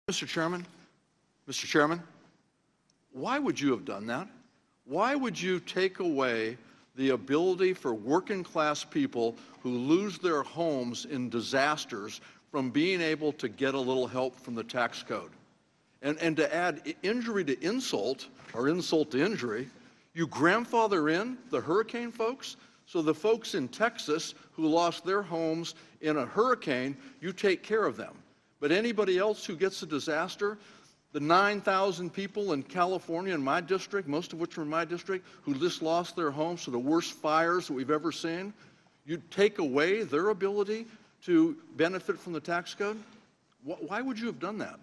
Mr. Chairman, why would you have done that? Why would you take away the ability for working class people who lose their homes in disasters from being able to get a little help from the tax code? And to add injury to insult, or insult to injury, you grandfather in the hurricane folks. So the folks in Texas who lost their homes in a hurricane, you take care of them. But anybody else who gets a disaster, the 9,000 people in California in my district, most of which are in my district, who just lost their homes to the worst fires that we've ever seen, you take away their ability to benefit from the tax code? Why would you have done that?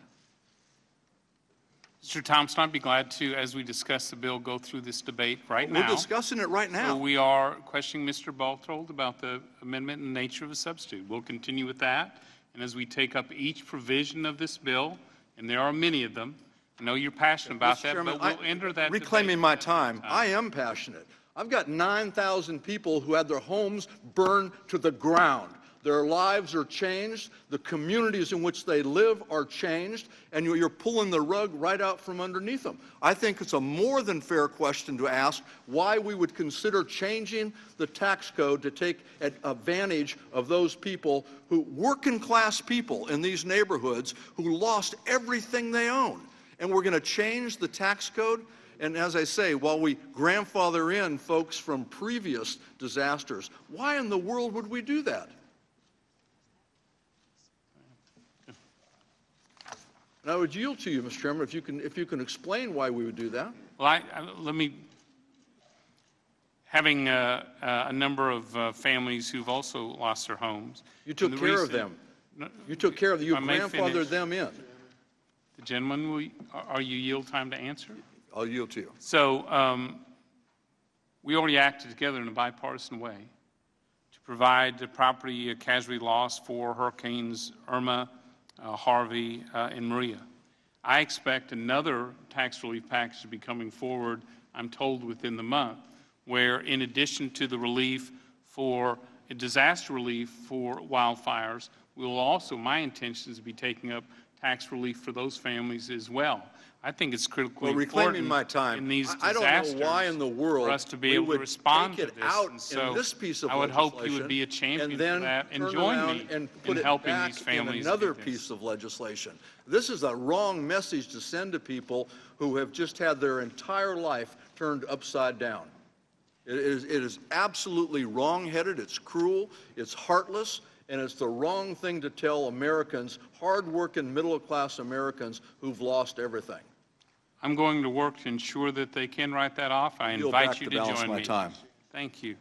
Mr. Thompson, I'd be glad to, as we discuss the bill, go through this debate right now. We're discussing it right now. So we are questioning Mr. Balthold about the amendment and nature of a substitute. We'll continue with that. And as we take up each provision of this bill, and there are many of them, I know you're passionate about that, Chairman, but we'll enter that reclaiming my time. I am passionate. I've got 9,000 people who had their homes burned to the ground. Their lives are changed. The communities in which they live are changed, and you're pulling the rug right out from underneath them. I think it's a more than fair question to ask why we would consider changing the tax code to take advantage of those people who, working class people in these neighborhoods, who lost everything they own. And we're going to change the tax code. And as I say, while we grandfather in folks from previous disasters, why in the world would we do that? And I would yield to you, Mr. Chairman, if you can explain why we would do that. Well, having a number of families who've also lost their homes. You took care of them. You took care of them. You grandfathered them in. The gentleman, are you yield time to answer? I'll yield to you. So we already acted together in a bipartisan way to provide the property casualty loss for Hurricanes Irma, Harvey, and Maria. I expect another tax relief package to be coming forward, I'm told, within the month, where in addition to the relief for disaster relief for wildfires, we will also, my intention is to be taking up tax relief for those families as well. I think it's critically important my time. in these I disasters don't know why in the world for us to be able to respond to this. Out so in this piece of I would hope you would be a champion and then for that and turn join around me and in put helping it back these families. in another piece of legislation. This is a wrong message to send to people who have just had their entire life turned upside down. It is absolutely wrong-headed, it's cruel, it's heartless, and it's the wrong thing to tell Americans, hard-working, middle-class Americans who've lost everything. I'm going to work to ensure that they can write that off. I invite you to join me. Time. Thank you.